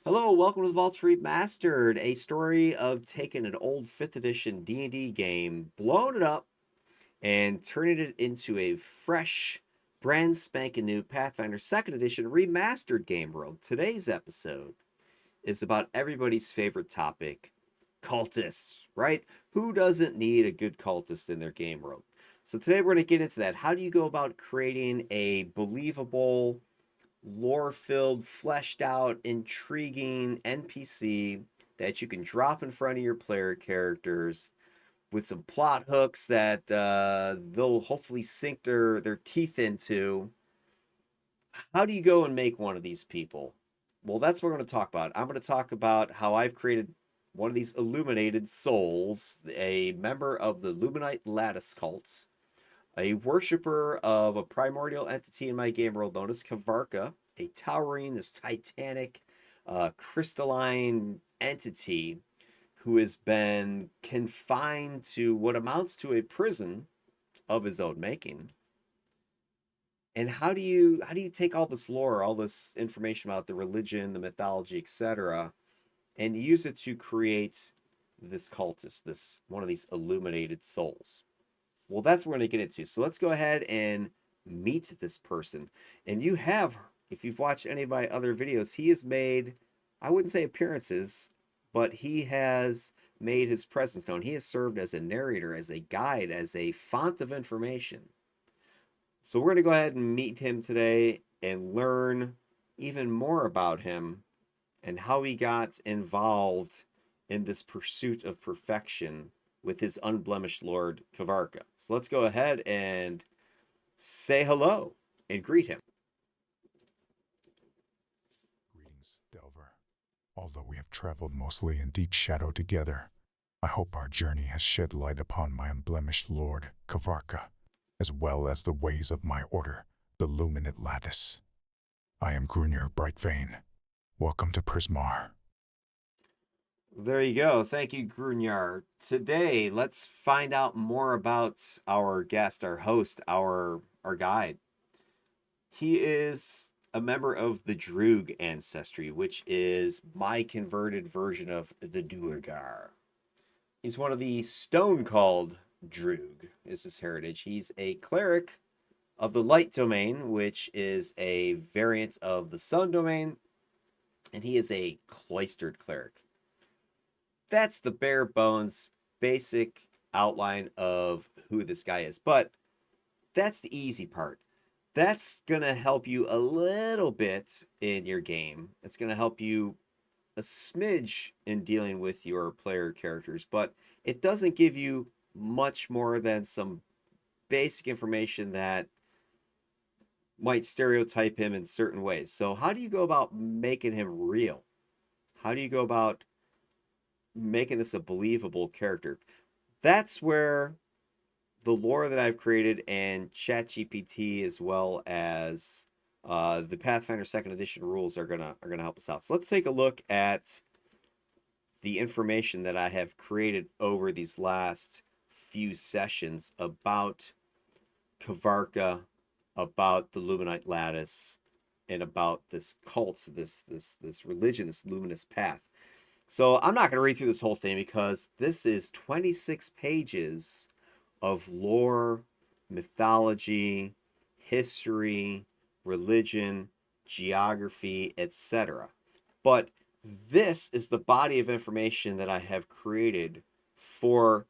Hello, welcome to the Vaults Remastered, a story of taking an old 5th edition D&D game, blowing it up, and turning it into a fresh, brand spanking new Pathfinder 2nd edition remastered game world. Today's episode is about everybody's favorite topic, cultists, right? Who doesn't need a good cultist in their game world? So today we're going to get into that. How do you go about creating a believable lore filled, fleshed out, intriguing NPC that you can drop in front of your player characters with some plot hooks that they'll hopefully sink their teeth into. How do you go and make one of these people? Well, that's what we're going to talk about. I'm going to talk about how I've created one of these illuminated souls, a member of the Luminite Lattice cult, a worshiper of a primordial entity in my game world known as Kvarca, a towering, this titanic, crystalline entity who has been confined to what amounts to a prison of his own making. And how do you take all this lore, all this information about the religion, the mythology, etc., and use it to create this cultist, this one of these illuminated souls? Well, that's what we're going to get into. So let's go ahead and meet this person. And you have, if you've watched any of my other videos, he has made, I wouldn't say appearances, but he has made his presence known. He has served as a narrator, as a guide, as a font of information. So we're going to go ahead and meet him today and learn even more about him and how he got involved in this pursuit of perfection with his unblemished lord Kavarka. So let's go ahead and say hello and greet him. Greetings, Delver. Although we have traveled mostly in deep shadow together, I hope our journey has shed light upon my unblemished lord, Kvarka, as well as the ways of my order, the Luminite Lattice. I am Grunyar Brightvein. Welcome to Prismar. There you go. Thank you, Grunyar. Today, let's find out more about our guest, our host, our guide. He is a member of the Druug ancestry, which is my converted version of the duergar. He's one of the stone called Druug, is his heritage. He's a cleric of the light domain, which is a variant of the sun domain, and he is a cloistered cleric. That's the bare bones, basic outline of who this guy is. But that's the easy part. That's going to help you a little bit in your game. It's going to help you a smidge in dealing with your player characters, but it doesn't give you much more than some basic information that might stereotype him in certain ways. So, how do you go about making him real? How do you go about making this a believable character? That's where the lore that I've created and ChatGPT as well as the Pathfinder Second Edition rules are gonna help us out. So let's take a look at the information that I have created over these last few sessions about Kavarka, about the Luminite Lattice, and about this cult, this religion, this luminous path. So I'm not going to read through this whole thing because this is 26 pages of lore, mythology, history, religion, geography, etc. But this is the body of information that I have created for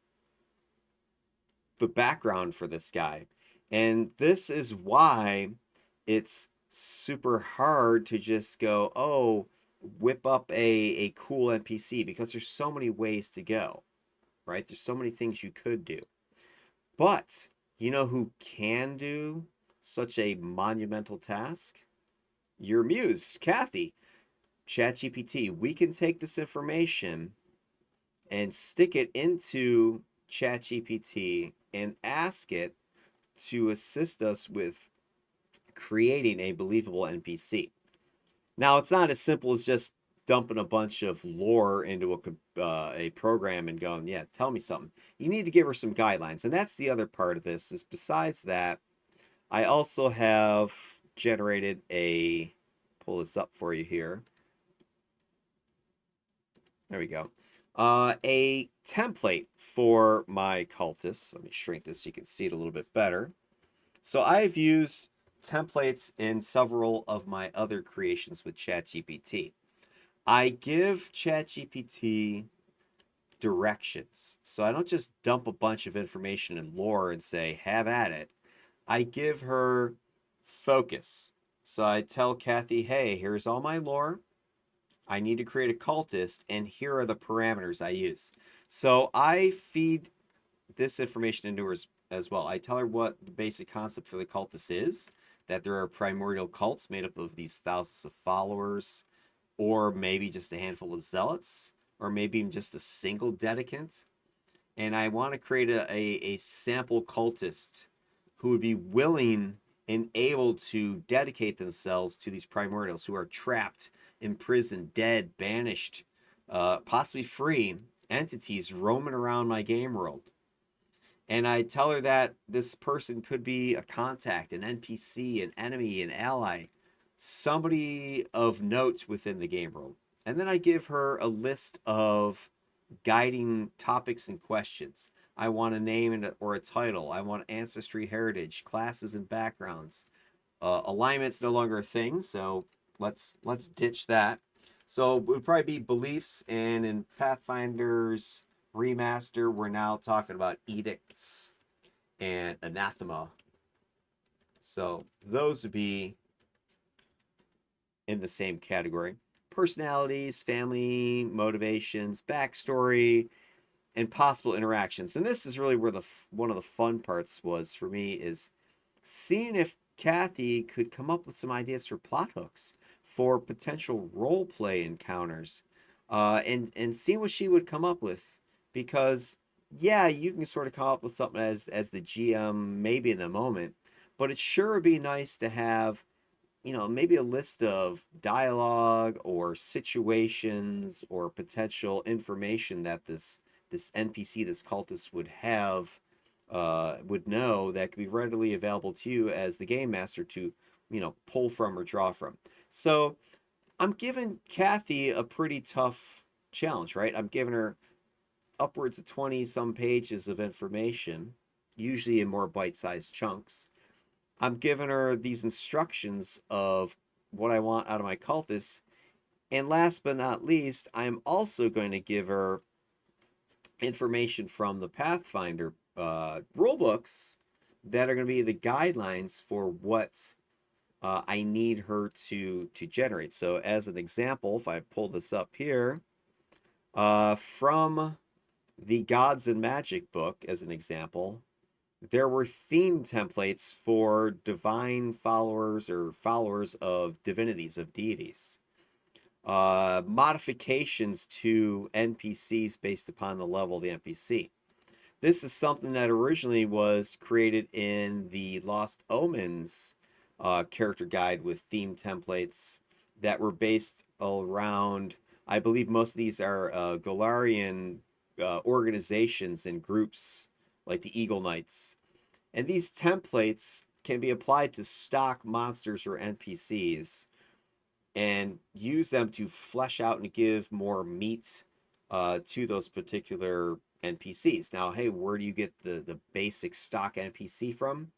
the background for this guy. And this is why it's super hard to just go, oh, whip up a cool NPC because there's so many ways to go, right? There's so many things you could do. But you know who can do such a monumental task? Your muse, Kathy. ChatGPT. We can take this information and stick it into ChatGPT and ask it to assist us with creating a believable NPC. Now, it's not as simple as just dumping a bunch of lore into a program and going, yeah, tell me something. You need to give her some guidelines. And that's the other part of this is besides that, I also have generated pull this up for you here. There we go. A template for my cultists. Let me shrink this so you can see it a little bit better. So I've used templates in several of my other creations with ChatGPT. I give ChatGPT directions. So I don't just dump a bunch of information and lore and say, have at it. I give her focus. So I tell Kathy, hey, here's all my lore. I need to create a cultist, and here are the parameters I use. So I feed this information into her as well. I tell her what the basic concept for the cultist is, that there are primordial cults made up of these thousands of followers, or maybe just a handful of zealots, or maybe even just a single dedicant. And I want to create a sample cultist who would be willing and able to dedicate themselves to these primordials who are trapped, imprisoned, dead, banished, possibly free entities roaming around my game world. And I tell her that this person could be a contact, an NPC, an enemy, an ally, somebody of note within the game world. And then I give her a list of guiding topics and questions. I want a name or a title. I want ancestry, heritage, classes and backgrounds. Alignment's no longer a thing, so let's ditch that. So it would probably be beliefs, and in Pathfinder's remaster, we're now talking about edicts and anathema. So those would be in the same category. Personalities, family, motivations, backstory, and possible interactions. And this is really where the one of the fun parts was for me is seeing if Kathy could come up with some ideas for plot hooks for potential role play encounters, and seeing what she would come up with. Because yeah, you can sort of come up with something as the GM maybe in the moment, but it sure would be nice to have maybe a list of dialogue or situations or potential information that this NPC, this cultist would know that could be readily available to you as the game master to, pull from or draw from. So I'm giving Kathy a pretty tough challenge, right? I'm giving her upwards of 20 some pages of information, usually in more bite-sized chunks. I'm giving her these instructions of what I want out of my cultists. And last but not least, I'm also going to give her information from the Pathfinder rule books that are going to be the guidelines for what I need her to generate. So, as an example, if I pull this up here, from the Gods and Magic book, as an example, there were theme templates for divine followers or followers of divinities, of deities. Modifications to NPCs based upon the level of the NPC. This is something that originally was created in the Lost Omens character guide with theme templates that were based around, I believe most of these are Golarian organizations and groups like the Eagle Knights. And these templates can be applied to stock monsters or NPCs and use them to flesh out and give more meat to those particular NPCs. Now, hey, where do you get the basic stock NPC from?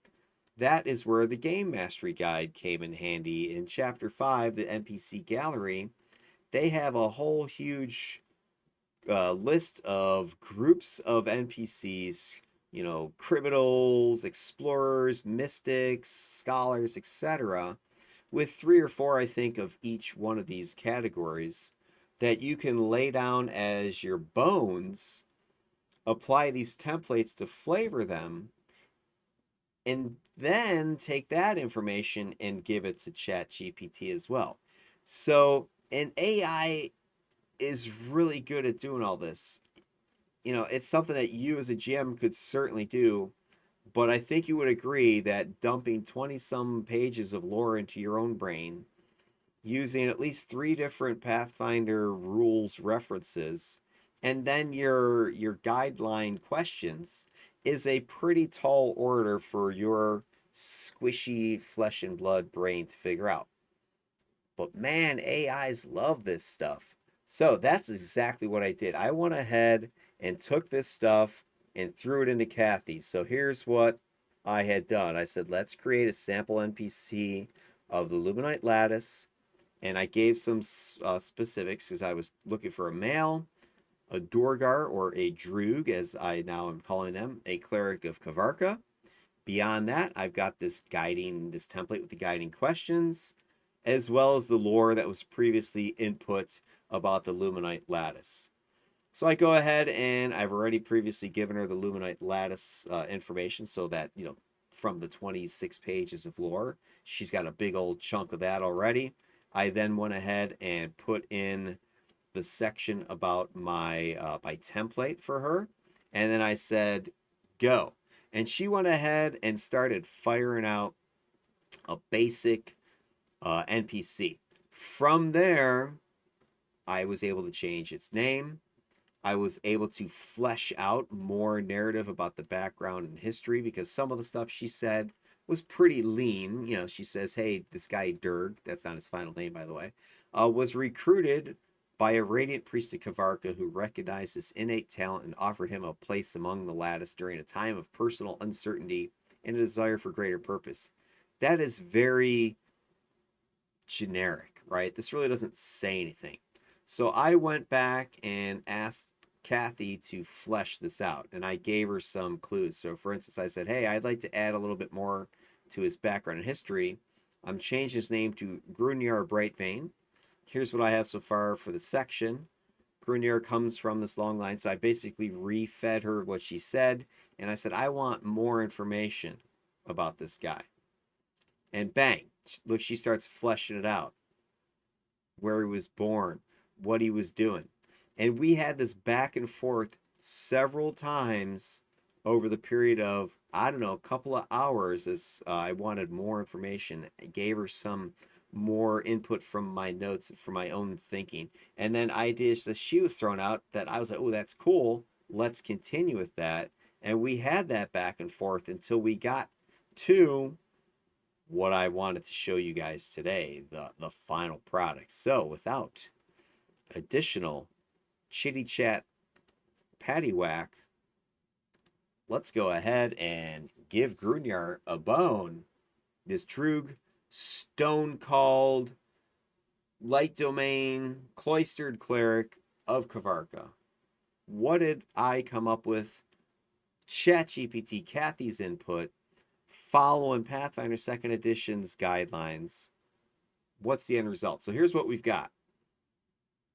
That is where the Game Mastery Guide came in handy. In Chapter 5, the NPC Gallery, they have a whole huge list of groups of NPCs, criminals, explorers, mystics, scholars, etc., with three or four, I think, of each one of these categories that you can lay down as your bones, apply these templates to flavor them, and then take that information and give it to ChatGPT as well. So, an AI is really good at doing all this. It's something that you as a GM could certainly do, but I think you would agree that dumping 20 some pages of lore into your own brain, using at least three different Pathfinder rules references, and then your guideline questions is a pretty tall order for your squishy flesh and blood brain to figure out. But man, AIs love this stuff. So that's exactly what I did. I went ahead and took this stuff and threw it into Kathy. So here's what I had done. I said, let's create a sample NPC of the Luminite Lattice. And I gave some specifics because I was looking for a male, a duergar or a Druug, as I now am calling them, a cleric of Kvarca. Beyond that, I've got this template with the guiding questions, as well as the lore that was previously input about the Luminite Lattice. So I go ahead and I've already previously given her the Luminite Lattice information so that, from the 26 pages of lore, she's got a big old chunk of that already. I then went ahead and put in the section about my template for her, and then I said, "Go." And she went ahead and started firing out a basic NPC. From there, I was able to change its name. I was able to flesh out more narrative about the background and history because some of the stuff she said was pretty lean. She says, hey, this guy Druug, that's not his final name, by the way, was recruited by a radiant priest of Kvarca who recognized his innate talent and offered him a place among the lattice during a time of personal uncertainty and a desire for greater purpose. That is very generic, right? This really doesn't say anything. So I went back and asked Kathy to flesh this out, and I gave her some clues. So, for instance, I said, hey, I'd like to add a little bit more to his background and history. I'm changing his name to Grunyar Brightvein. Here's what I have so far for the section. Grunyar comes from this long line, so I basically refed her what she said, and I said, I want more information about this guy. And bang, look, she starts fleshing it out, where he was born, what he was doing. And we had this back and forth several times over the period of, I don't know, a couple of hours as I wanted more information. I gave her some more input from my notes and from my own thinking. And then ideas that she was throwing out that I was like, oh, that's cool. Let's continue with that. And we had that back and forth until we got to what I wanted to show you guys today, the final product. So without additional chitty chat patty whack, let's go ahead and give Grunyar a bone. This Druug, stone called light domain cloistered cleric of Kvarca. What did I come up with? ChatGPT, Kathy's input, following Pathfinder 2nd Edition's guidelines. What's the end result? So here's what we've got.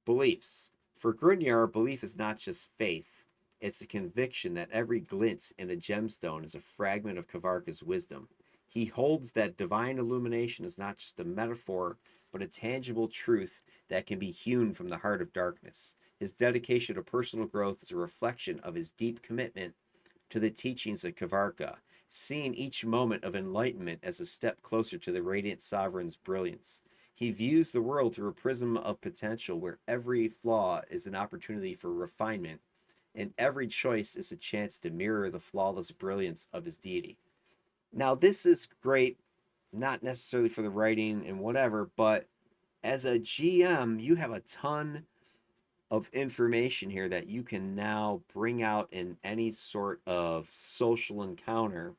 Beliefs. For Grunyar, belief is not just faith. It's a conviction that every glint in a gemstone is a fragment of Kvarka's wisdom. He holds that divine illumination is not just a metaphor, but a tangible truth that can be hewn from the heart of darkness. His dedication to personal growth is a reflection of his deep commitment to the teachings of Kvarca, seeing each moment of enlightenment as a step closer to the radiant sovereign's brilliance. He views the world through a prism of potential where every flaw is an opportunity for refinement and every choice is a chance to mirror the flawless brilliance of his deity. Now, this is great, not necessarily for the writing and whatever, but as a GM, you have a ton of information here that you can now bring out in any sort of social encounter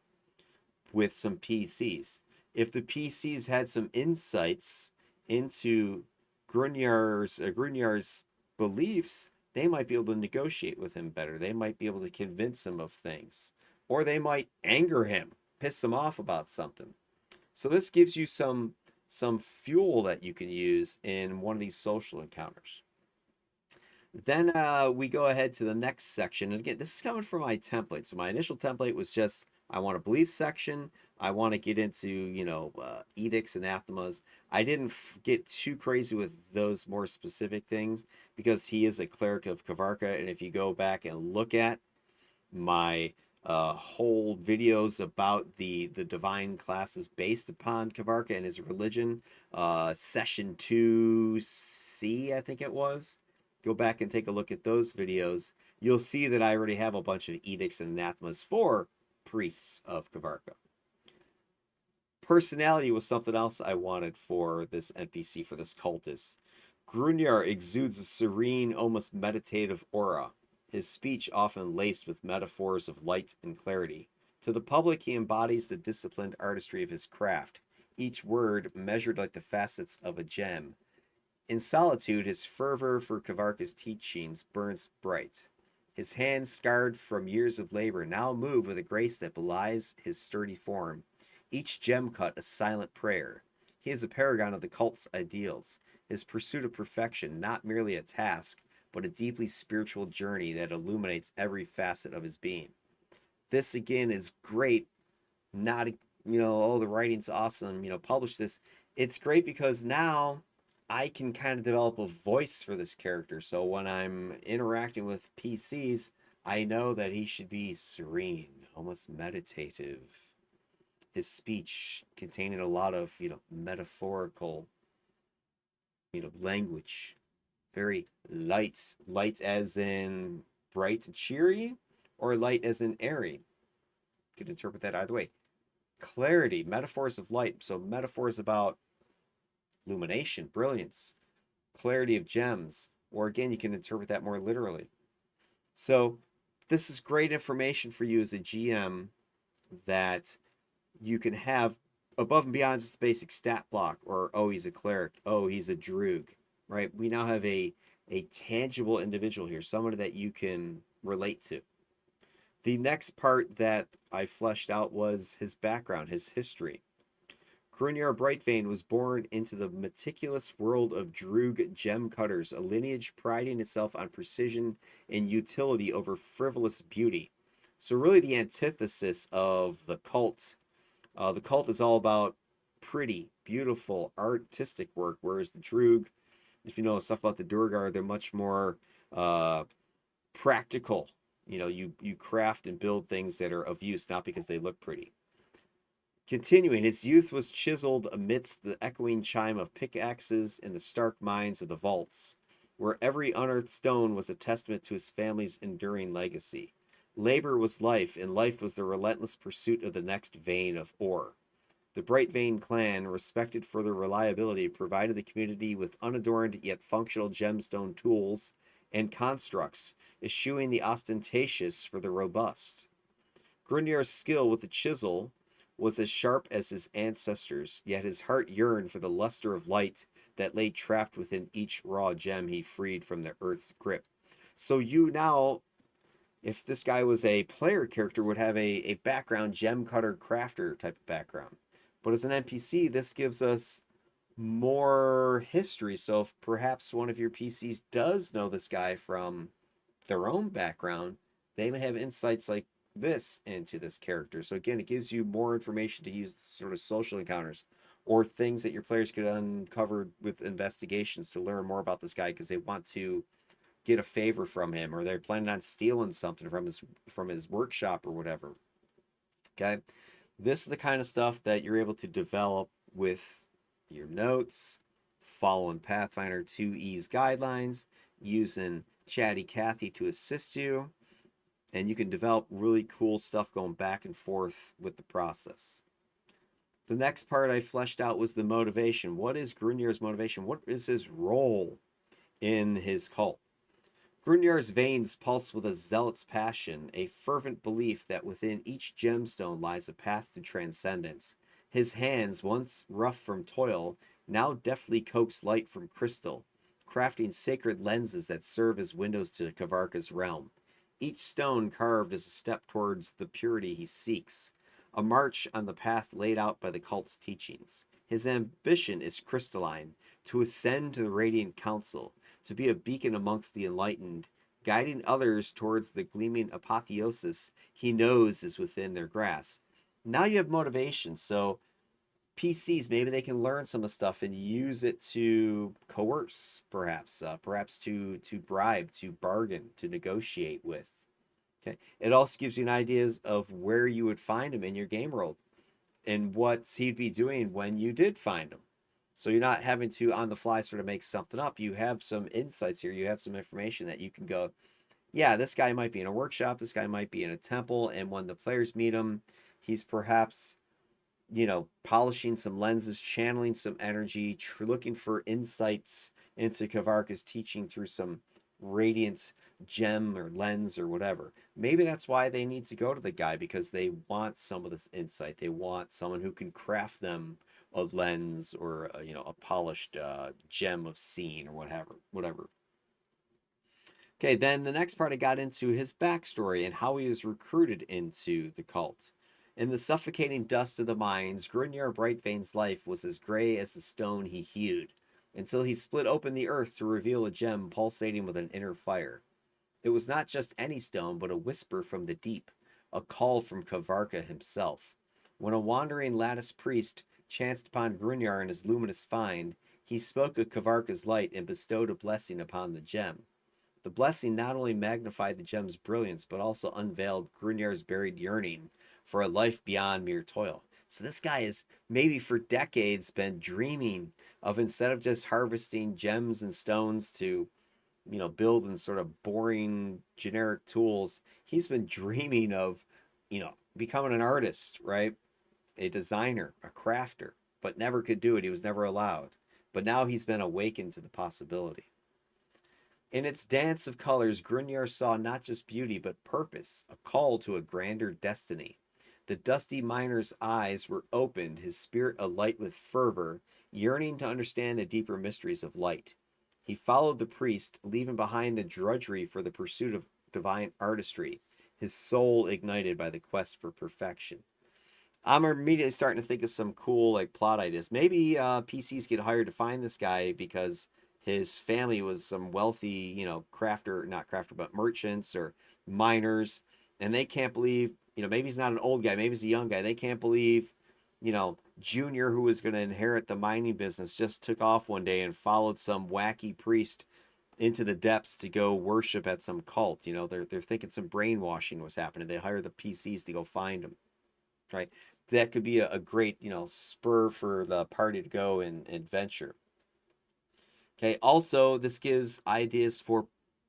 with some PCs. If the PCs had some insights into Grunyar's beliefs, they might be able to negotiate with him better. They might be able to convince him of things, or they might anger him, piss him off about something. So this gives you some fuel that you can use in one of these social encounters. Then we go ahead to the next section. And again, this is coming from my template. So my initial template was just, I want a belief section. I want to get into, edicts, anathemas. I didn't get too crazy with those more specific things because he is a cleric of Kvarca. And if you go back and look at my whole videos about the divine classes based upon Kvarca and his religion, session 2C, I think it was. Go back and take a look at those videos. You'll see that I already have a bunch of edicts and anathemas for priests of Kvarca. Personality was something else I wanted for this NPC, for this cultist. Grunyar exudes a serene, almost meditative aura, his speech often laced with metaphors of light and clarity. To the public, he embodies the disciplined artistry of his craft, each word measured like the facets of a gem. In solitude, his fervor for Kvarca's teachings burns bright. His hands, scarred from years of labor, now move with a grace that belies his sturdy form, each gem cut a silent prayer. He is a paragon of the cult's ideals, his pursuit of perfection not merely a task, but a deeply spiritual journey that illuminates every facet of his being. This again is great, not, oh, the writing's awesome, publish this. It's great because now I can kind of develop a voice for this character. So when I'm interacting with PCs, I know that he should be serene, almost meditative. His speech containing a lot of, metaphorical, language. Very light. Light as in bright and cheery, or light as in airy. You could interpret that either way. Clarity, metaphors of light. So metaphors about illumination, brilliance, clarity of gems, or again, you can interpret that more literally. So this is great information for you as a GM that you can have above and beyond just the basic stat block or, oh, he's a cleric, oh, he's a Druug, right? We now have a tangible individual here, someone that you can relate to. The next part that I fleshed out was his background, his history. Grunyar Brightvein was born into the meticulous world of Druug gemcutters, a lineage priding itself on precision and utility over frivolous beauty. So really the antithesis of the cult. The cult is all about pretty, beautiful, artistic work, whereas the Druug, if you know stuff about the duergar, they're much more uh, practical. You craft and build things that are of use, not because they look pretty. Continuing, his youth was chiseled amidst the echoing chime of pickaxes in the stark mines of the vaults, where every unearthed stone was a testament to his family's enduring legacy. Labor was life, and life was the relentless pursuit of the next vein of ore. The Brightvein clan, respected for their reliability, provided the community with unadorned yet functional gemstone tools and constructs, eschewing the ostentatious for the robust. Grunyar's skill with the chisel was as sharp as his ancestors, yet his heart yearned for the luster of light that lay trapped within each raw gem he freed from the earth's grip. So you now, if this guy was a player character, would have a background gem cutter crafter type of background. But as an NPC, this gives us more history. So if perhaps one of your PCs does know this guy from their own background, they may have insights like this into this character. So again, it gives you more information to use sort of social encounters or things that your players could uncover with investigations to learn more about this guy because they want to get a favor from him or they're planning on stealing something from his workshop or whatever. Okay? This is the kind of stuff that you're able to develop with your notes, following Pathfinder 2E's guidelines, using Chatty Cathy to assist you, and you can develop really cool stuff going back and forth with the process. The next part I fleshed out was the motivation. What is Grunyar's motivation? What is his role in his cult? Grunyar's veins pulse with a zealot's passion, a fervent belief that within each gemstone lies a path to transcendence. His hands, once rough from toil, now deftly coax light from crystal, crafting sacred lenses that serve as windows to Kvarca's realm. Each stone carved is a step towards the purity he seeks, a march on the path laid out by the cult's teachings. His ambition is crystalline, to ascend to the radiant council, to be a beacon amongst the enlightened, guiding others towards the gleaming apotheosis he knows is within their grasp. Now you have motivation, so PCs, maybe they can learn some of the stuff and use it to coerce, perhaps to bribe, to bargain, to negotiate with. Okay, it also gives you an ideas of where you would find him in your game world and what he'd be doing when you did find him. So you're not having to on the fly sort of make something up. You have some insights here. You have some information that you can go, yeah, this guy might be in a workshop. This guy might be in a temple. And when the players meet him, he's perhaps polishing some lenses, channeling some energy, looking for insights into Kvarka's teaching through some radiant gem or lens or whatever. Maybe that's why they need to go to the guy, because they want some of this insight. They want someone who can craft them a lens or a polished gem of scene or whatever. Okay, then the next part I got into his backstory and how he was recruited into the cult. In the suffocating dust of the mines, Grunyar Brightvein's life was as gray as the stone he hewed, until he split open the earth to reveal a gem pulsating with an inner fire. It was not just any stone, but a whisper from the deep, a call from Kvarca himself. When a wandering lattice priest chanced upon Grunyar and his luminous find, he spoke of Kvarca's light and bestowed a blessing upon the gem. The blessing not only magnified the gem's brilliance, but also unveiled Grunyar's buried yearning for a life beyond mere toil. So this guy has maybe for decades been dreaming of, instead of just harvesting gems and stones to, build in sort of boring generic tools, he's been dreaming of, becoming an artist, right? A designer, a crafter, but never could do it. He was never allowed. But now he's been awakened to the possibility. In its dance of colors, Grunyar saw not just beauty, but purpose, a call to a grander destiny. The dusty miner's eyes were opened, his spirit alight with fervor, yearning to understand the deeper mysteries of light. He followed the priest, leaving behind the drudgery for the pursuit of divine artistry, his soul ignited by the quest for perfection. I'm immediately starting to think of some cool plot ideas. Maybe PCs get hired to find this guy because his family was some wealthy, crafter, not crafter, but merchants or miners, and they can't believe, maybe he's not an old guy, maybe he's a young guy. They can't believe, Junior, who was going to inherit the mining business, just took off one day and followed some wacky priest into the depths to go worship at some cult. They're thinking some brainwashing was happening. They hire the PCs to go find him, right? That could be a great, spur for the party to go and adventure. Okay. Also, this gives ideas for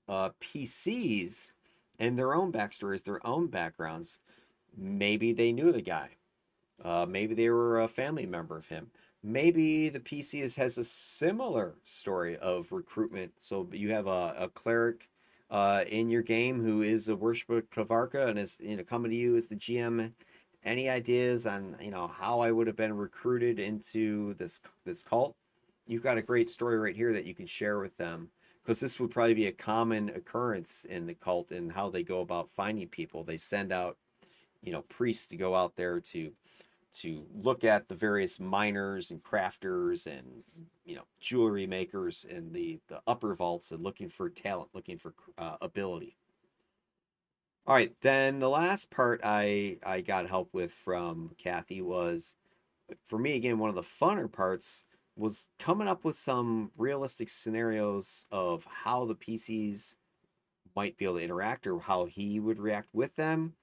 PCs and their own backstories, their own backgrounds. Maybe they knew the guy. Maybe they were a family member of him. Maybe the PC has a similar story of recruitment. So you have a cleric in your game who is a worshiper of Kvarca and is coming to you as the GM. Any ideas on how I would have been recruited into this cult? You've got a great story right here that you can share with them, because this would probably be a common occurrence in the cult and how they go about finding people. They send out priests to go out there to look at the various miners and crafters and jewelry makers in the upper vaults, and looking for talent, looking for ability. All right, then the last part I got help with from Kathy was, for me again, one of the funner parts was coming up with some realistic scenarios of how the PCs might be able to interact, or how he would react with them,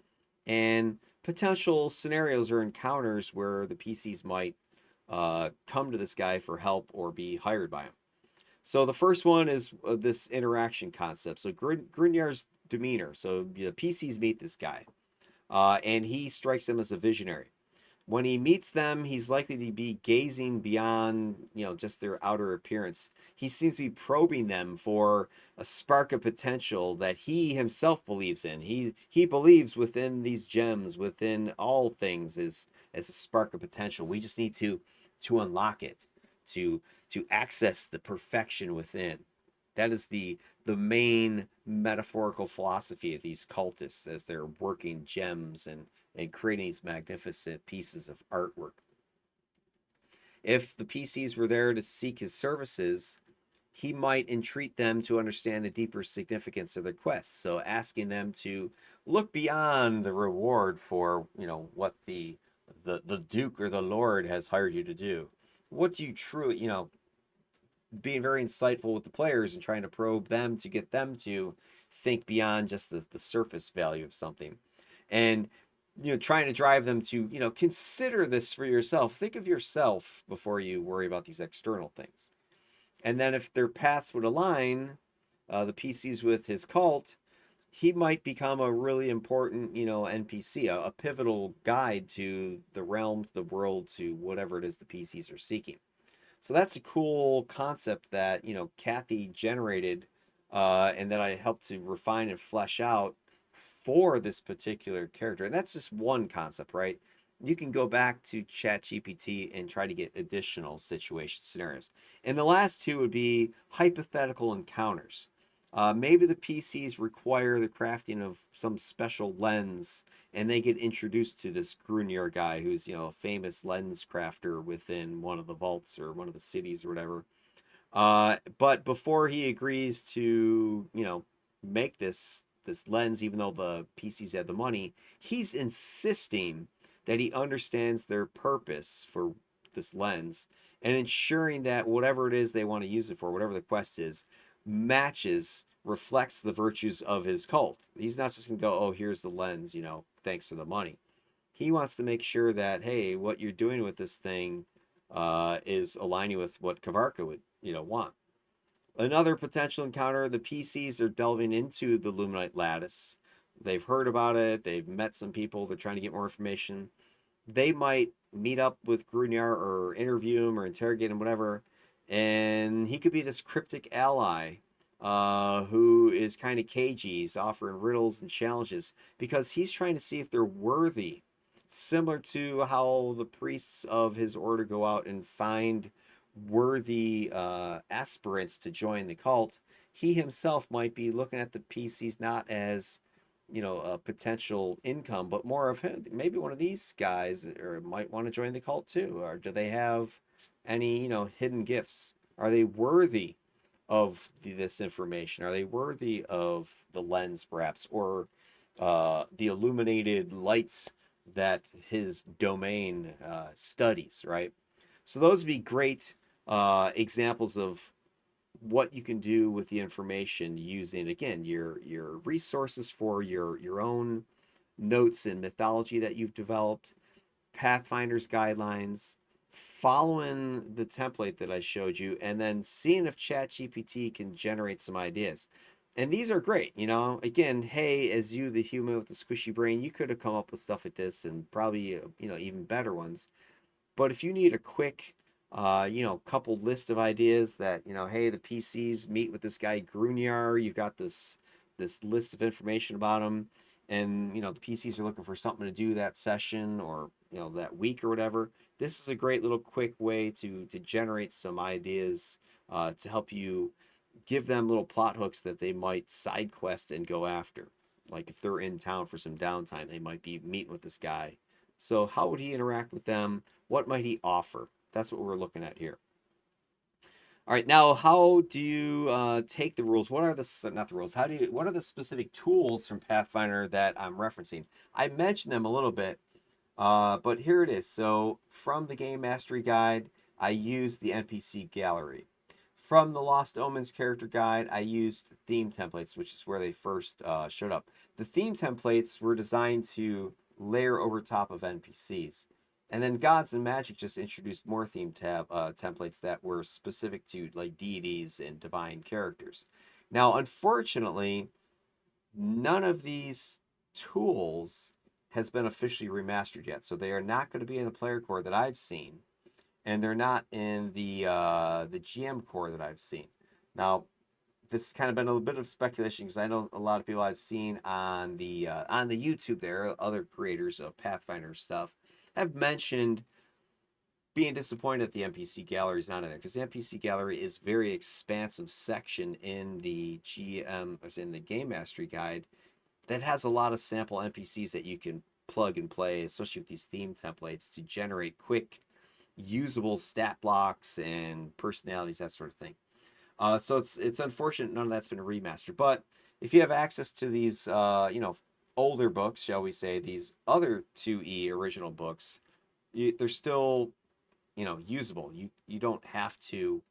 and potential scenarios or encounters where the PCs might come to this guy for help or be hired by him. So the first one is this interaction concept. So Grunyar's demeanor. So the PCs meet this guy, and he strikes them as a visionary. When he meets them, he's likely to be gazing beyond, just their outer appearance. He seems to be probing them for a spark of potential that he himself believes in. He believes within these gems, within all things, as a spark of potential. We just need to unlock it, to access the perfection within. That is the main metaphorical philosophy of these cultists as they're working gems and creating these magnificent pieces of artwork. If the PCs were there to seek his services, he might entreat them to understand the deeper significance of their quests. So asking them to look beyond the reward for, what the Duke or the Lord has hired you to do. What do you truly, being very insightful with the players and trying to probe them to get them to think beyond just the surface value of something. And trying to drive them to consider this for yourself. Think of yourself before you worry about these external things. And then if their paths would align, the PCs with his cult, he might become a really important, NPC, a pivotal guide to the realm, to the world, to whatever it is the PCs are seeking. So that's a cool concept that, Kathy generated, and that I helped to refine and flesh out for this particular character. And that's just one concept, right? You can go back to ChatGPT and try to get additional situation scenarios. And the last two would be hypothetical encounters. Maybe the PCs require the crafting of some special lens, and they get introduced to this Grunyar guy who's, a famous lens crafter within one of the vaults or one of the cities or whatever. But before he agrees to, make this lens, even though the PCs have the money, he's insisting that he understands their purpose for this lens and ensuring that whatever it is they want to use it for, whatever the quest is, matches, reflects the virtues of his cult. He's not just gonna go, oh, here's the lens, thanks for the money. He wants to make sure that, hey, what you're doing with this thing is aligning with what Kvarca would, want. Another potential encounter, the PCs are delving into the Luminite Lattice. They've heard about it, they've met some people, they're trying to get more information. They might meet up with Grunyar or interview him or interrogate him, whatever, and he could be this cryptic ally who is kind of cagey. He's offering riddles and challenges because he's trying to see if they're worthy, similar to how the priests of his order go out and find worthy aspirants to join the cult. He himself might be looking at the PCs not as, a potential income, but more of him. Maybe one of these guys or might want to join the cult too. Or do they have any, hidden gifts? Are they worthy of this information? Are they worthy of the lens, perhaps, or the illuminated lights that his domain studies? Right. So those would be great examples of what you can do with the information using, again, your resources for your own notes and mythology that you've developed, Pathfinder's guidelines, following the template that I showed you, and then seeing if ChatGPT can generate some ideas. And these are great, Again, hey, as you, the human with the squishy brain, you could have come up with stuff like this and probably, even better ones. But if you need a quick, couple list of ideas that, hey, the PCs meet with this guy Grunyar, you've got this list of information about him, and the PCs are looking for something to do that session or that week or whatever. This is a great little quick way to generate some ideas to help you give them little plot hooks that they might side quest and go after. Like if they're in town for some downtime, they might be meeting with this guy. So how would he interact with them? What might he offer? That's what we're looking at here. All right, now how do you take the rules? What are the not the rules? How do you? What are the specific tools from Pathfinder that I'm referencing? I mentioned them a little bit, but here it is. So from the Game Mastery Guide, I used the NPC Gallery. From the Lost Omens character guide, I used theme templates, which is where they first showed up. The theme templates were designed to layer over top of NPCs. And then Gods and Magic just introduced more templates that were specific to like deities and divine characters. Now, unfortunately, none of these tools has been officially remastered yet, so they are not going to be in the player core that I've seen, and they're not in the GM core that I've seen. Now, this has kind of been a little bit of speculation because I know a lot of people I've seen on the YouTube there, other creators of Pathfinder stuff, have mentioned being disappointed that the NPC gallery is not in there because the NPC gallery is very expansive section in the in the Game Mastery Guide that has a lot of sample NPCs that you can plug and play, especially with these theme templates to generate quick, usable stat blocks and personalities, that sort of thing. So it's unfortunate none of that's been remastered. But if you have access to these, older books, shall we say, these other 2E original books, they're still, usable. You don't have to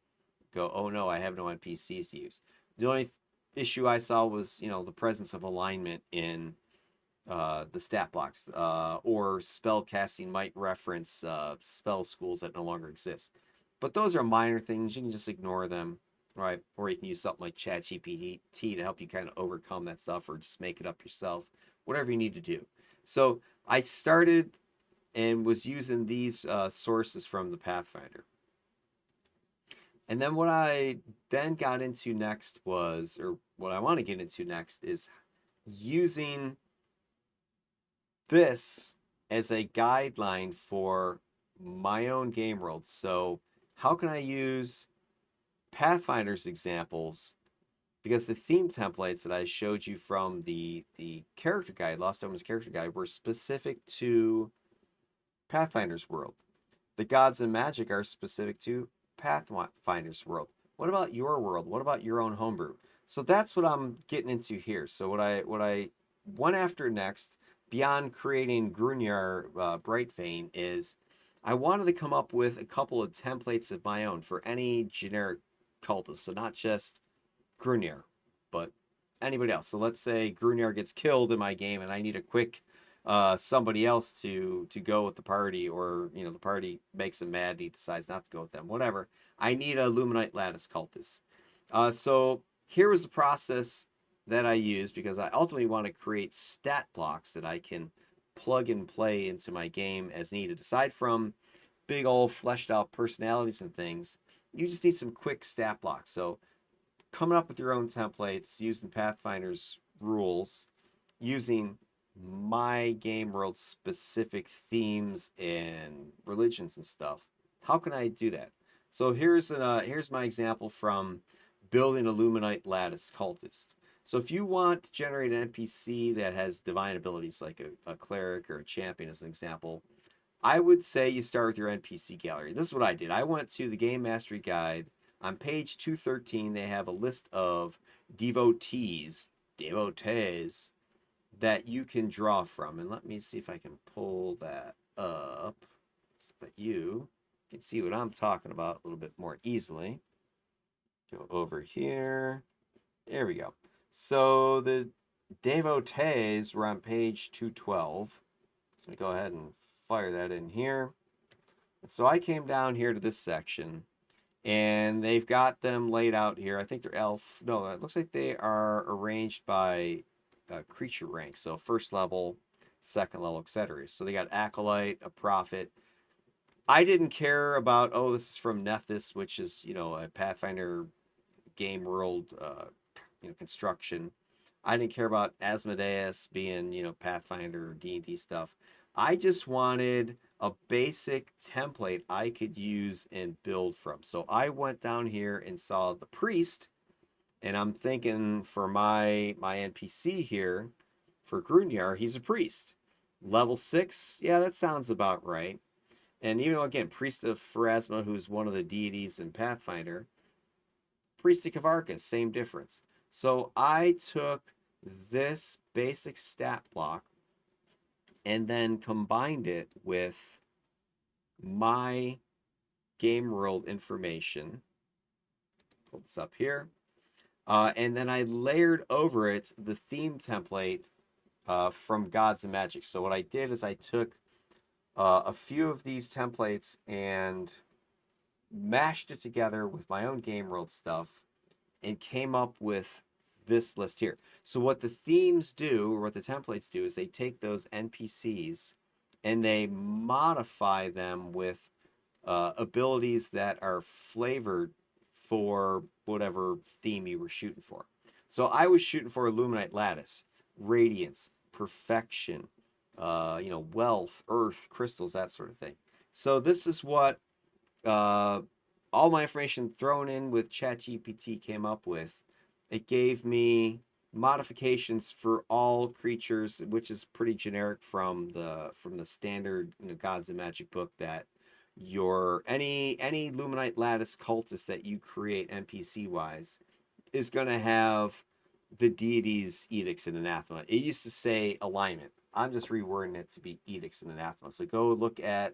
go, oh no, I have no NPCs to use. The only issue I saw was, the presence of alignment in the stat blocks, or spell casting might reference spell schools that no longer exist. But those are minor things. You can just ignore them. right? Or you can use something like ChatGPT to help you kind of overcome that stuff, or just make it up yourself, whatever you need to do. So I started and was using these sources from the Pathfinder. And then what I then got into next was, or what I want to get into next is using this as a guideline for my own game world. So how can I use Pathfinder's examples? Because the theme templates that I showed you from the character guide, Lost Omens character guide, were specific to Pathfinder's world. The gods and magic are specific to Pathfinder's world. What about your world? What about your own homebrew? So that's what I'm getting into here. So what I went after next, beyond creating Grunyar Brightvein, is I wanted to come up with a couple of templates of my own for any generic cultist. So not just Grunyar, but anybody else. So let's say Grunyar gets killed in my game, and I need a quick somebody else to go with the party, or the party makes him mad and he decides not to go with them. Whatever. I need a Luminite Lattice cultist. So here was the process that I use, because I ultimately want to create stat blocks that I can plug and play into my game as needed. Aside from big old fleshed out personalities and things, you just need some quick stat blocks. So coming up with your own templates using Pathfinder's rules, using my game world specific themes and religions and stuff. How can I do that? So here's my example from building a Luminite Lattice cultist. So if you want to generate an NPC that has divine abilities, like a cleric or a champion as an example, I would say you start with your NPC gallery. This is what I did. I went to the Game Mastery Guide. On page 213, they have a list of devotees that you can draw from. And let me see if I can pull that up so that you can see what I'm talking about a little bit more easily. Go over here. There we go. So the devotees were on page 212. So let me go ahead and fire that in here. So I came down here to this section, and they've got them laid out here. I think they're elf. No, it looks like they are arranged by creature rank. So first level, second level, etc. So they got acolyte, a prophet. I didn't care about, oh, this is from Nethys, which is a Pathfinder game world construction. I didn't care about Asmodeus being Pathfinder or D&D stuff. I just wanted a basic template I could use and build from. So I went down here and saw the priest, and I'm thinking for my NPC here, for Grunyar, he's a priest. Level 6, yeah, that sounds about right. And again, priest of Pharasma, who's one of the deities in Pathfinder, priest of Kvarca, same difference. So I took this basic stat block and then combined it with my game world information. Pull this up here. And then I layered over it the theme template from Gods and Magic. So what I did is I took a few of these templates and mashed it together with my own game world stuff and came up with this list here. So what the themes do, or what the templates do, is they take those NPCs and they modify them with abilities that are flavored for whatever theme you were shooting for. So I was shooting for Illuminite Lattice, Radiance, Perfection, wealth, Earth, crystals, that sort of thing. So this is what uh, all my information thrown in with ChatGPT came up with. It gave me modifications for all creatures, which is pretty generic from the standard Gods and Magic book, that your any Luminite Lattice cultist that you create NPC wise is going to have the deity's edicts and anathema. It used to say alignment. I'm just rewording it to be edicts and anathema. So go look at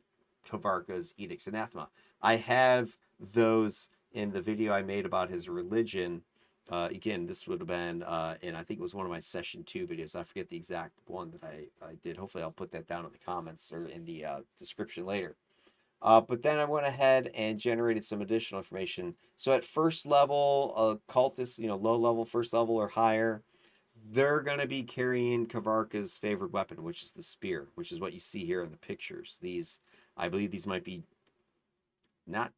Kvarca's edicts and anathema. I have those in the video I made about his religion. Again, this would have been, and I think it was one of my session 2 videos. I forget the exact one that I did. Hopefully, I'll put that down in the comments or in the description later. But then I went ahead and generated some additional information. So at first level, cultists, low level, first level or higher, they're going to be carrying Kvarca's favorite weapon, which is the spear, which is what you see here in the pictures. I believe these might be not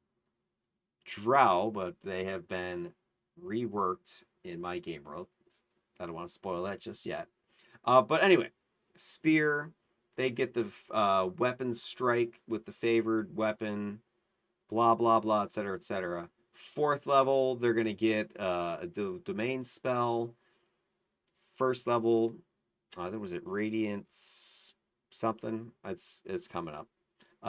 drow, but they have been reworked in my game world. I don't want to spoil that just yet. But anyway, spear, they get the weapons strike with the favored weapon, blah, blah, blah, etc., etc. Fourth level, they're going to get a domain spell. First level, there was it Radiance something. It's coming up.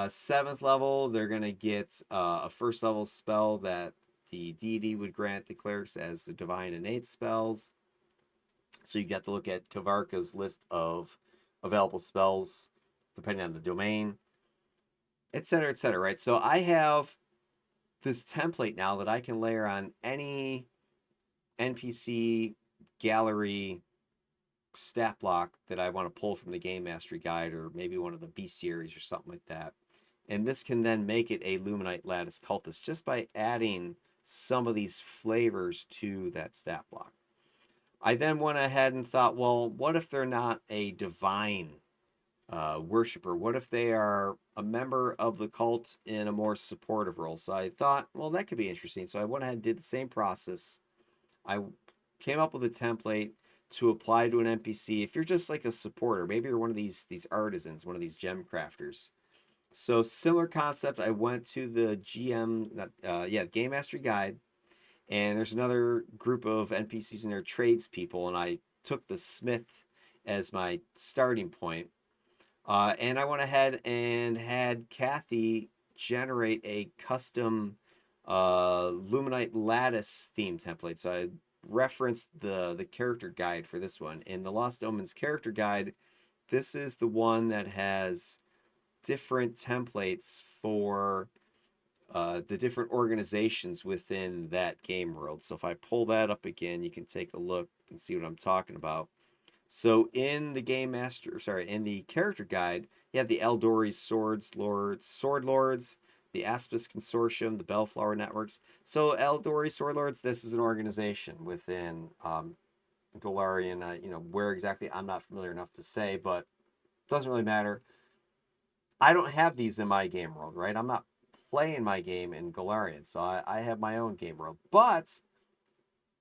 Seventh level, they're gonna get a first level spell that the deity would grant the clerics as the divine innate spells. So you got to look at Kvarca's list of available spells depending on the domain, etc., etc. Right. So I have this template now that I can layer on any NPC gallery stat block that I want to pull from the game mastery guide or maybe one of the bestiaries or something like that. And this can then make it a Luminite Lattice cultist just by adding some of these flavors to that stat block. I then went ahead and thought, well, what if they're not a divine worshiper? What if they are a member of the cult in a more supportive role? So I thought, well, that could be interesting. So I went ahead and did the same process. I came up with a template to apply to an NPC. If you're just like a supporter, maybe you're one of these artisans, one of these gem crafters. So similar concept. I went to the Game Mastery Guide, and there's another group of NPCs in there, tradespeople, and I took the Smith as my starting point. And I went ahead and had Kathy generate a custom Luminite Lattice theme template. So I referenced the character guide for this one. In the Lost Omens character guide, this is the one that has different templates for the different organizations within that game world. So if I pull that up again, you can take a look and see what I'm talking about. So in the in the character guide, you have the Eldori Sword Lords, the Aspis Consortium, the Bellflower Networks. So Eldori Sword Lords, this is an organization within Golarion. Where exactly I'm not familiar enough to say, but doesn't really matter. I don't have these in my game world, right? I'm not playing my game in Golarion, so I have my own game world. But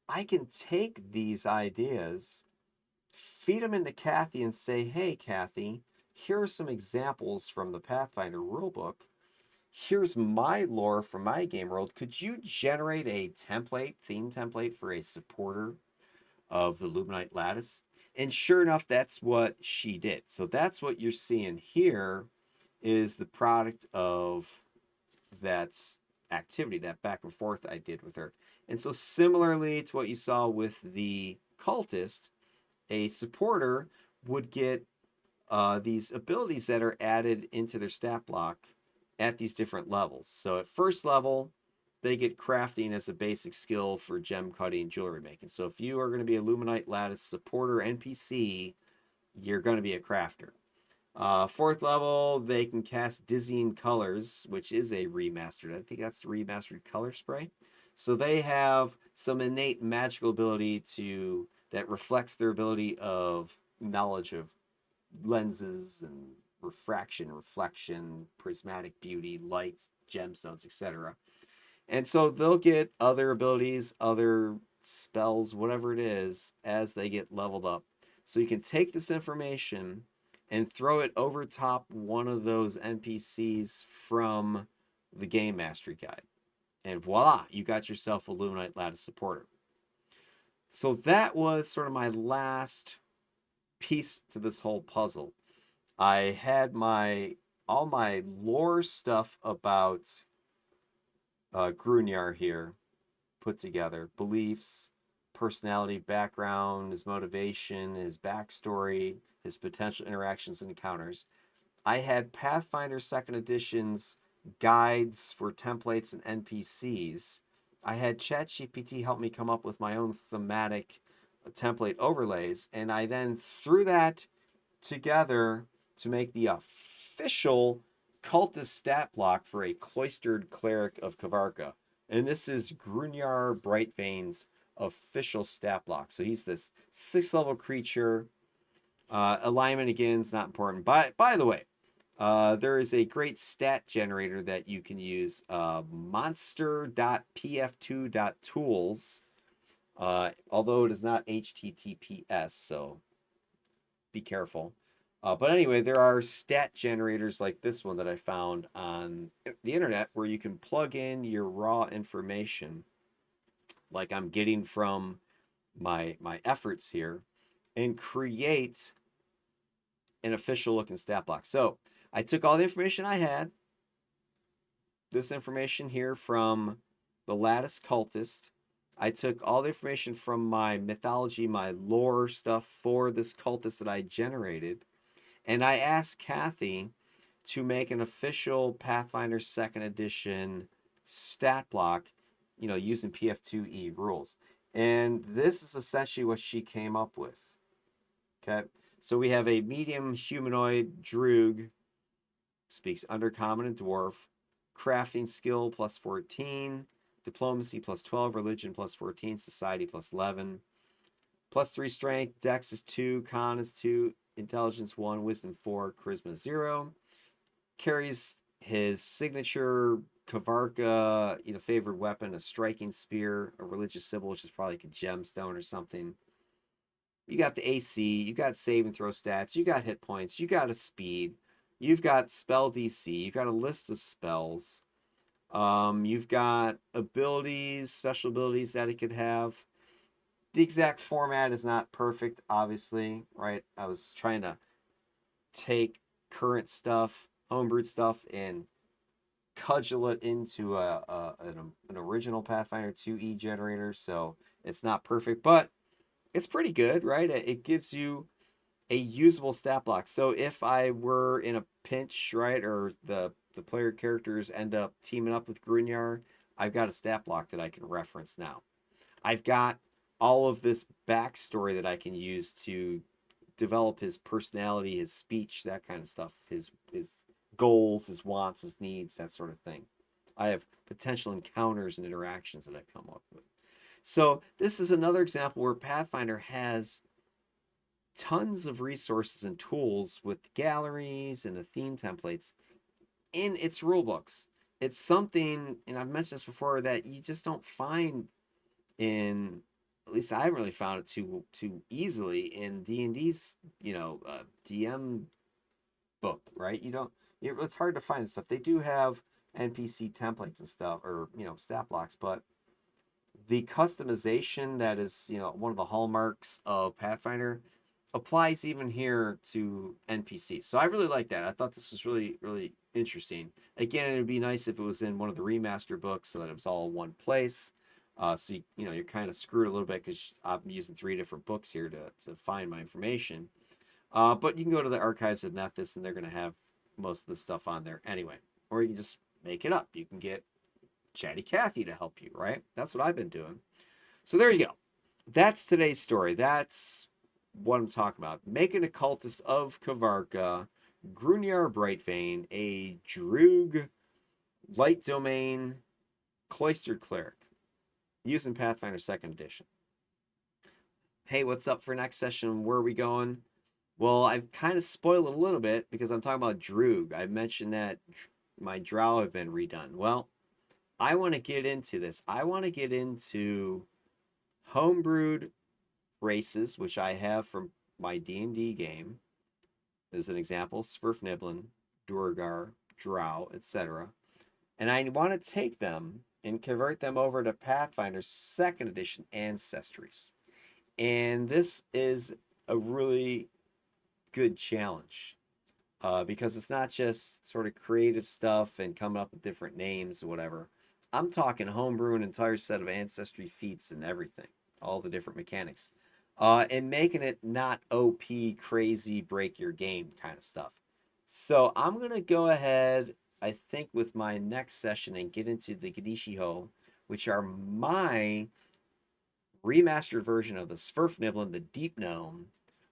I can take these ideas, feed them into Kathy, and say, hey, Kathy, here are some examples from the Pathfinder rulebook. Here's my lore from my game world. Could you generate a theme template for a supporter of the Luminite Lattice? And sure enough, that's what she did. So that's what you're seeing here is the product of that activity, that back and forth I did with her. And so, similarly to what you saw with the cultist, a supporter would get these abilities that are added into their stat block at these different levels. So, at first level, they get crafting as a basic skill for gem cutting, jewelry making. So, if you are going to be a Luminite Lattice supporter NPC, you're going to be a crafter. Fourth level, they can cast Dizzying Colors, which is a remastered. I think that's the remastered color spray. So they have some innate magical ability that reflects their ability of knowledge of lenses and reflection, prismatic beauty, light, gemstones, etc. And so they'll get other abilities, other spells, whatever it is, as they get leveled up. So you can take this information and throw it over top one of those NPCs from the Game Mastery Guide. And voila, you got yourself a Luminite Lattice supporter. So that was sort of my last piece to this whole puzzle. I had all my lore stuff about Grunyar here put together, beliefs, personality, background, his motivation, his backstory, his potential interactions and encounters. I had Pathfinder second edition's guides for templates and NPCs. I had ChatGPT help me come up with my own thematic template overlays, and I then threw that together to make the official cultist stat block for a cloistered cleric of Kvarca. And this is Grunyar Brightvein's official stat block. So he's this 6th level creature. Alignment again is not important. By the way, there is a great stat generator that you can use, monster.pf2.tools, although it is not HTTPS, so be careful. But anyway, there are stat generators like this one that I found on the internet where you can plug in your raw information, like I'm getting from my efforts here, and create an official looking stat block. So I took all the information I had, this information here from the Lattice Cultist. I took all the information from my mythology, my lore stuff for this cultist that I generated, and I asked Kathy to make an official Pathfinder 2nd edition stat block, using PF2E rules. And this is essentially what she came up with. Okay. So we have a medium humanoid Druug, speaks Undercommon and Dwarf, crafting skill plus 14, diplomacy plus 12, religion plus 14, society plus 11, plus 3 strength, dex is 2, con is 2, intelligence 1, wisdom 4, charisma 0. Carries his signature Kvarca, favored weapon, a striking spear, a religious symbol, which is probably like a gemstone or something. You got the AC, you got save and throw stats, you got hit points, you got a speed, you've got spell DC, you've got a list of spells, you've got abilities, special abilities that it could have. The exact format is not perfect, obviously, right? I was trying to take current stuff, homebrewed stuff, and cudgel it into an original Pathfinder 2E generator, so it's not perfect, but it's pretty good, right? It gives you a usable stat block. So if I were in a pinch, right, or the player characters end up teaming up with Grunyar, I've got a stat block that I can reference now. I've got all of this backstory that I can use to develop his personality, his speech, that kind of stuff, his goals, his wants, his needs, that sort of thing. I have potential encounters and interactions that I come up with. So this is another example where Pathfinder has tons of resources and tools with galleries and the theme templates in its rulebooks. It's something, and I've mentioned this before, that you just don't find in, at least I haven't really found it too easily in D&D's DM book, right? You don't. It's hard to find stuff. They do have NPC templates and stuff, or stat blocks, but the customization that is one of the hallmarks of Pathfinder applies even here to NPCs. So I really like that. I thought this was really, really interesting. Again, it would be nice if it was in one of the remaster books so that it was all in one place. So you're kind of screwed a little bit because I'm using 3 different books here to find my information. But you can go to the archives of Nethys and they're going to have most of the stuff on there anyway. Or you can just make it up. You can get Chatty Cathy to help you, right? That's what I've been doing. So there you go. That's today's story. That's what I'm talking about. Making a cultist of Kvarca, Grunyar Brightvein, a Druug light domain cloistered cleric, using Pathfinder 2nd edition. Hey, what's up for next session? Where are we going? Well, I've kind of spoiled it a little bit because I'm talking about Druug. I mentioned that my drow have been redone. Well, I want to get into this. I want to get into homebrewed races, which I have from my D&D game. As an example, Sverfniblin, duergar, drow, etc. And I want to take them and convert them over to Pathfinder's 2nd edition ancestries. And this is a really good challenge because it's not just sort of creative stuff and coming up with different names or whatever. I'm talking homebrew an entire set of ancestry feats and everything, all the different mechanics, and making it not OP, crazy, break your game kind of stuff. So I'm going to go ahead, I think, with my next session and get into the Gadishiho, which are my remastered version of the Sverfniblin, the Deep Gnome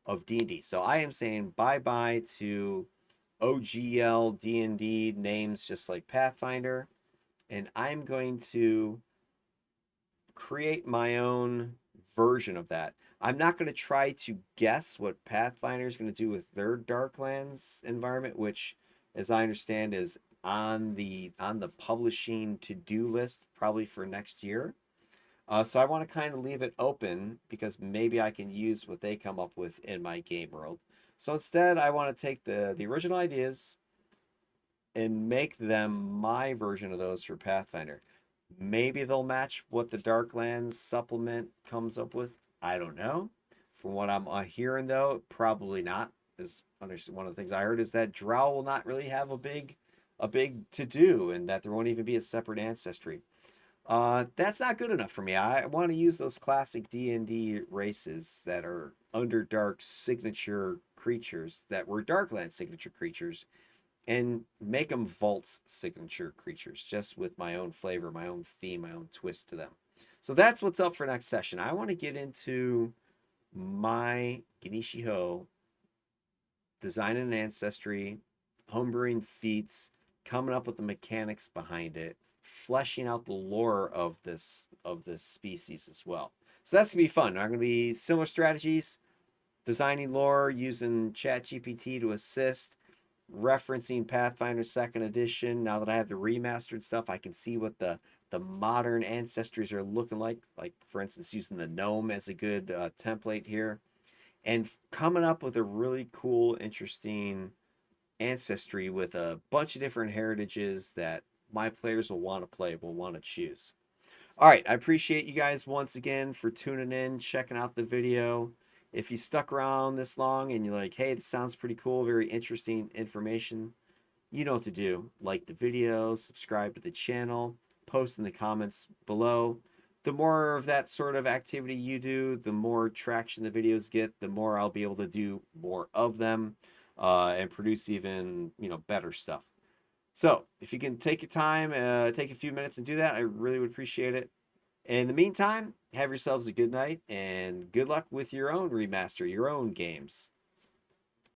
of D&D. So I am saying bye-bye to OGL D&D names just like Pathfinder, and I'm going to create my own version of that. I'm not going to try to guess what Pathfinder is going to do with their Darklands environment, which, as I understand, is on the publishing to-do list probably for next year. So I want to kind of leave it open because maybe I can use what they come up with in my game world. So instead, I want to take the original ideas and make them my version of those for Pathfinder. Maybe they'll match what the Darklands supplement comes up with. I don't know. From what I'm hearing, though, probably not. Is one of the things I heard is that Drow will not really have a big to do, and that there won't even be a separate ancestry. That's not good enough for me. I want to use those classic D&D races that are Underdark signature creatures that were Darkland signature creatures and make them Vault's signature creatures, just with my own flavor, my own theme, my own twist to them. So that's what's up for next session. I want to get into my Ganeshiho designing an ancestry, homebrewing feats, coming up with the mechanics behind it, fleshing out the lore of this species as well. So that's gonna be fun. I'm gonna be similar strategies, designing lore using ChatGPT to assist, referencing Pathfinder Second Edition. Now that I have the remastered stuff, I can see what the modern ancestries are looking like. Like for instance, using the gnome as a good template here, and coming up with a really cool, interesting ancestry with a bunch of different heritages that my players will want to play, will want to choose. All right, I appreciate you guys once again for tuning in, checking out the video. If you stuck around this long and you're like, hey, this sounds pretty cool, very interesting information, you know what to do. Like the video, subscribe to the channel, post in the comments below. The more of that sort of activity you do, the more traction the videos get, the more I'll be able to do more of them and produce even, better stuff. So if you can take your time, take a few minutes and do that, I really would appreciate it. In the meantime, have yourselves a good night and good luck with your own remaster, your own games.